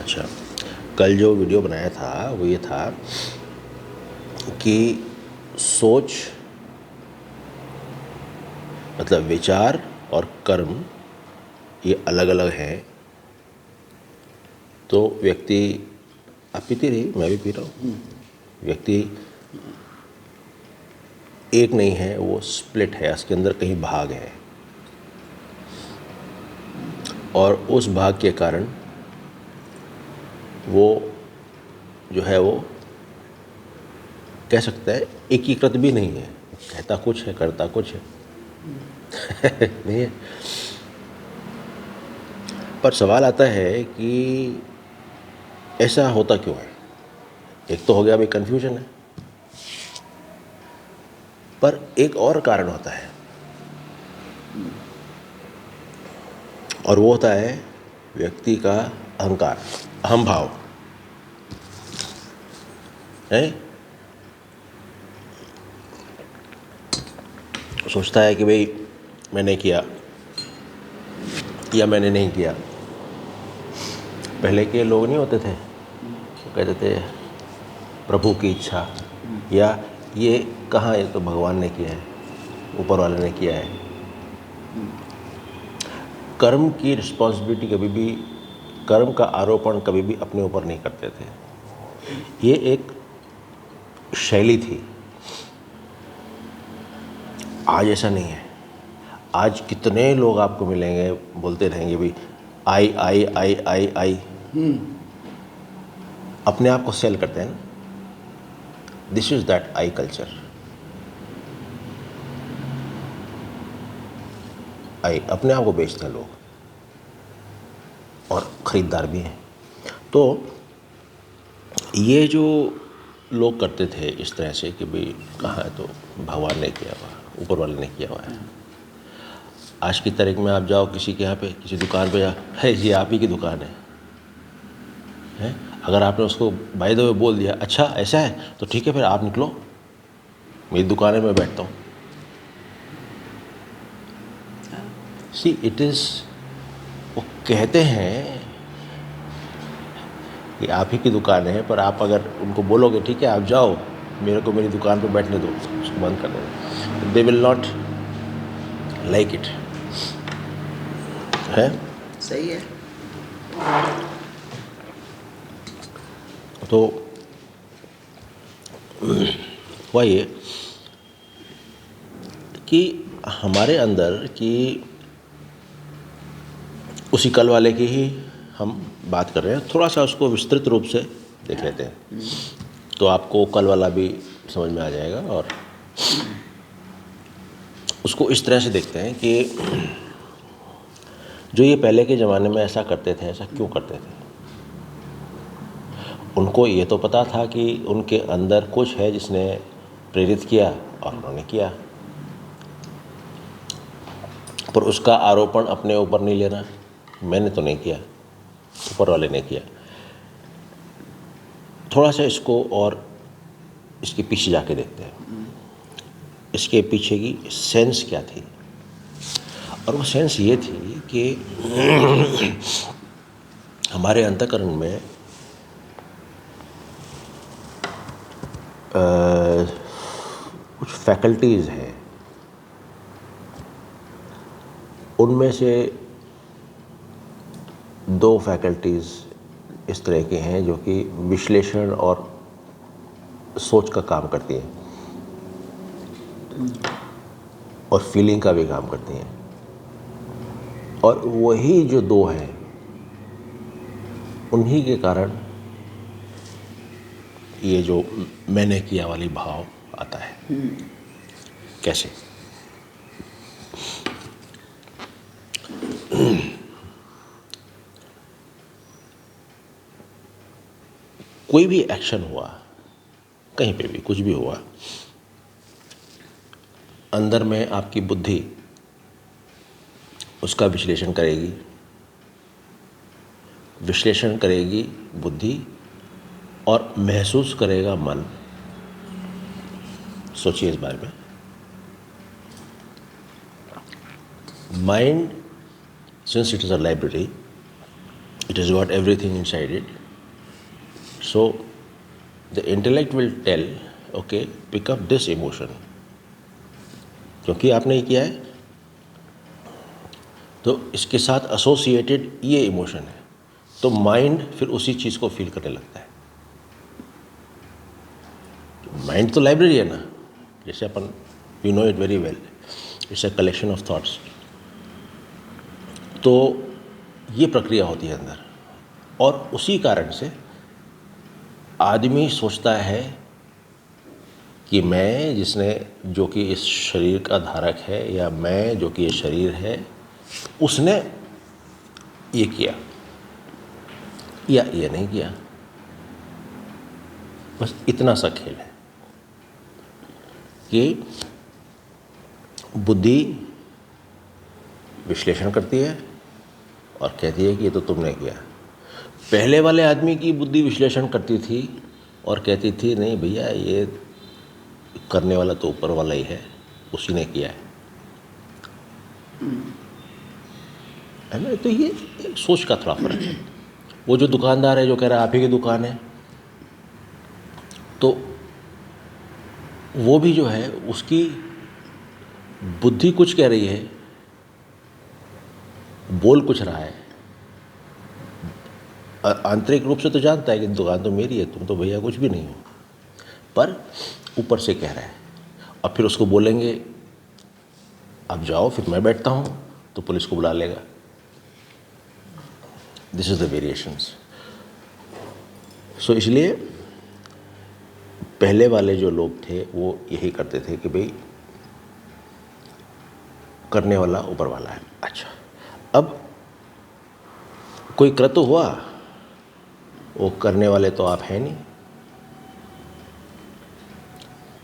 अच्छा, कल जो वीडियो बनाया था वो ये था कि सोच मतलब विचार और कर्म ये अलग अलग हैं। तो व्यक्ति, आप पीती रही, मैं भी पी रहा हूँ, व्यक्ति एक नहीं है, वो स्प्लिट है, उसके अंदर कहीं भाग है और उस भाग के कारण वो जो है वो कह सकते हैं एकीकृत भी नहीं है, कहता कुछ है करता कुछ है नहीं है। पर सवाल आता है कि ऐसा होता क्यों है। एक तो हो गया भाई कन्फ्यूजन है, पर एक और कारण होता है और वो होता है व्यक्ति का अहंकार, अहम भाव है। सोचता है कि भाई मैंने किया या मैंने नहीं किया। पहले के लोग नहीं होते थे, वो कहते थे प्रभु की इच्छा, या ये कहाँ, ये तो भगवान ने किया है, ऊपर वाले ने किया है। कर्म की रिस्पॉन्सिबिलिटी कभी भी, कर्म का आरोपण कभी भी अपने ऊपर नहीं करते थे। ये एक शैली थी। आज ऐसा नहीं है। आज कितने लोग आपको मिलेंगे बोलते रहेंगे भाई आई आई आई आई आई, अपने आप को सेल करते हैं ना। This is that I culture. I, अपने आप को बेचते हैं लोग और ख़रीदार भी हैं। तो ये जो लोग करते थे इस तरह से कि भाई कहाँ है, तो भगवान ने किया हुआ, ऊपर वाले ने किया हुआ है। आज की तारीख में आप जाओ किसी के यहाँ पे, किसी दुकान पे, है ये आप ही की दुकान है? अगर आपने उसको बाय द वे बोल दिया अच्छा ऐसा है तो ठीक है, फिर आप निकलो, मेरी दुकान है, मैं बैठता हूँ। सी इट इज़, वो कहते हैं कि आप ही की दुकान है, पर आप अगर उनको बोलोगे ठीक है आप जाओ, मेरे को मेरी दुकान पर बैठने दो, उसको बंद कर दो, they will not like it. है सही है। तो हुआ ये कि हमारे अंदर की उसी कल वाले की ही हम बात कर रहे हैं, थोड़ा सा उसको विस्तृत रूप से देख लेते हैं तो आपको कल वाला भी समझ में आ जाएगा। और उसको इस तरह से देखते हैं कि जो ये पहले के ज़माने में ऐसा करते थे, ऐसा क्यों करते थे। उनको ये तो पता था कि उनके अंदर कुछ है जिसने प्रेरित किया और उन्होंने किया, पर उसका आरोपण अपने ऊपर नहीं लेना, मैंने तो नहीं किया, ऊपर वाले ने किया। थोड़ा सा इसको और इसके पीछे जाके देखते हैं, इसके पीछे की सेंस क्या थी। और वो सेंस ये थी कि हमारे अंतःकरण में कुछ फैकल्टीज़ हैं, उनमें से 2 फैकल्टीज़ इस तरह के हैं जो कि विश्लेषण और सोच का काम करती हैं और फीलिंग का भी काम करती हैं। और वही जो 2 हैं, उन्हीं के कारण ये जो मैंने किया वाली भाव आता है। कैसे? कोई भी एक्शन हुआ, कहीं पे भी कुछ भी हुआ, अंदर में आपकी बुद्धि उसका विश्लेषण करेगी, विश्लेषण करेगी बुद्धि, और महसूस करेगा मन। सोचिए इस बारे में। Mind, since it is a library, It has got everything inside it. So the intellect will tell, okay, pick up this emotion. क्योंकि आपने ये किया है तो इसके साथ एसोसिएटेड ये इमोशन है, तो माइंड फिर उसी चीज़ को फील करने लगता है। माइंड तो लाइब्रेरी है ना, जैसे अपन you know it very well, it's a collection of thoughts. तो ये प्रक्रिया होती है अंदर, और उसी कारण से आदमी सोचता है कि मैं जिसने, जो कि इस शरीर का धारक है, या मैं जो कि ये शरीर है, उसने ये किया या ये नहीं किया। बस इतना सा खेल है कि बुद्धि विश्लेषण करती है और कहती है कि ये तो तुमने किया। पहले वाले आदमी की बुद्धि विश्लेषण करती थी और कहती थी नहीं भैया, ये करने वाला तो ऊपर वाला ही है, उसी ने किया है ना। तो ये सोच का थोड़ा फर्क है। वो जो दुकानदार है जो कह रहा है आप ही की दुकान है, तो वो भी जो है उसकी बुद्धि कुछ कह रही है, बोल कुछ रहा है, आंतरिक रूप से तो जानता है कि दुकान तो मेरी है, तुम तो भैया कुछ भी नहीं हो, पर ऊपर से कह रहा है। और फिर उसको बोलेंगे आप जाओ, फिर मैं बैठता हूँ, तो पुलिस को बुला लेगा। This is the variations. So इसलिए पहले वाले जो लोग थे वो यही करते थे कि भाई करने वाला ऊपर वाला है। अच्छा, अब कोई कृत्य हुआ, वो करने वाले तो आप हैं नहीं,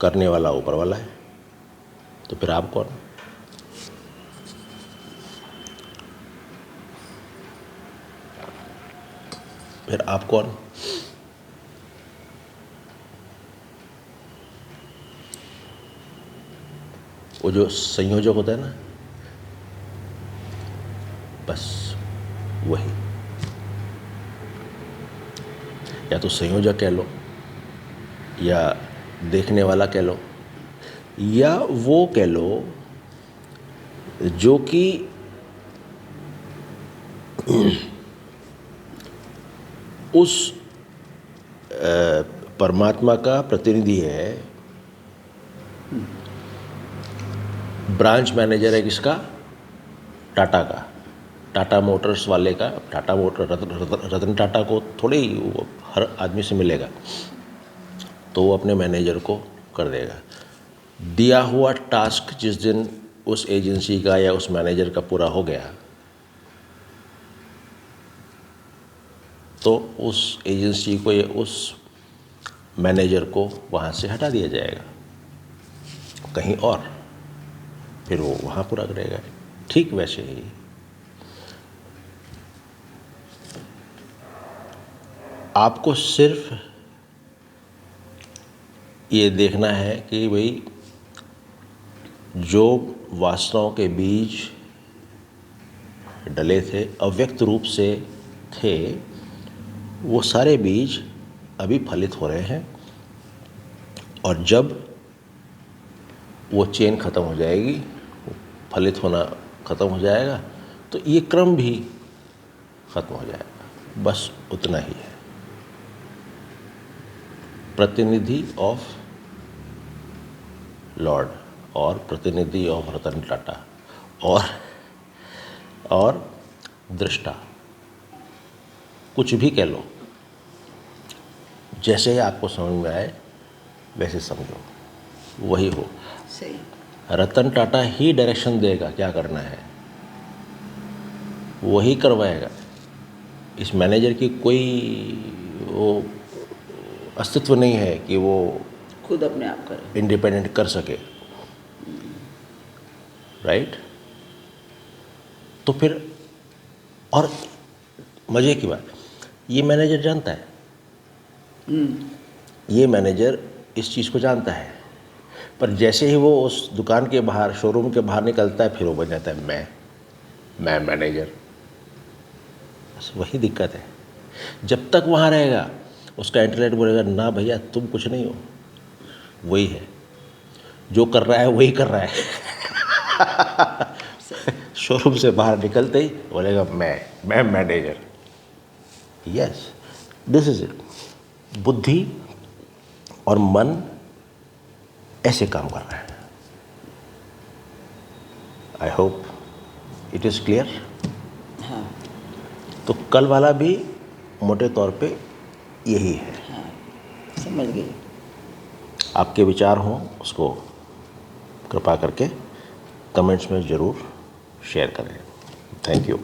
करने वाला ऊपर वाला है, तो फिर आप कौन? फिर आप कौन? वो जो संयोजक होता है ना, बस वही, या तो संयोजक कह लो, या देखने वाला कह लो, या वो कह लो जो कि उस परमात्मा का प्रतिनिधि है। ब्रांच मैनेजर है किसका? टाटा का, टाटा मोटर्स वाले का। टाटा मोटर, रतन टाटा को थोड़े ही वो हर आदमी से मिलेगा, तो वो अपने मैनेजर को कर देगा। दिया हुआ टास्क जिस दिन उस एजेंसी का या उस मैनेजर का पूरा हो गया, तो उस एजेंसी को या उस मैनेजर को वहाँ से हटा दिया जाएगा कहीं और, फिर वो वहाँ पूरा करेगा। ठीक वैसे ही आपको सिर्फ ये देखना है कि भाई जो वासनाओं के बीज डले थे, अव्यक्त रूप से थे, वो सारे बीज अभी फलित हो रहे हैं, और जब वो चेन ख़त्म हो जाएगी, फलित होना ख़त्म हो जाएगा, तो ये क्रम भी ख़त्म हो जाएगा। बस उतना ही है। प्रतिनिधि ऑफ लॉर्ड और प्रतिनिधि ऑफ रतन टाटा और दृष्टा, कुछ भी कह लो, जैसे ही आपको समझ में आए वैसे समझो, वही हो। सही। रतन टाटा ही डायरेक्शन देगा क्या करना है, वही करवाएगा। इस मैनेजर की कोई वो अस्तित्व नहीं है कि वो खुद अपने आप करे, इंडिपेंडेंट कर सके, राइट? तो फिर, और मज़े की बात, ये मैनेजर जानता है, ये मैनेजर इस चीज़ को जानता है, पर जैसे ही वो उस दुकान के बाहर, शोरूम के बाहर निकलता है, फिर वो बन जाता है मैं मैनेजर। बस वही दिक्कत है। जब तक वहाँ रहेगा उसका इंटेलेक्ट बोलेगा ना भैया तुम कुछ नहीं हो, वही है जो कर रहा है वही कर रहा है। शोरूम से बाहर निकलते ही बोलेगा मैं manager. Yes, this is it. बुद्धि और मन ऐसे काम कर रहा है। I hope it is clear. हाँ तो कल वाला भी मोटे तौर पे यही है। हाँ, समझ गई। आपके विचार हों उसको कृपा करके कमेंट्स में ज़रूर शेयर करें। Thank you.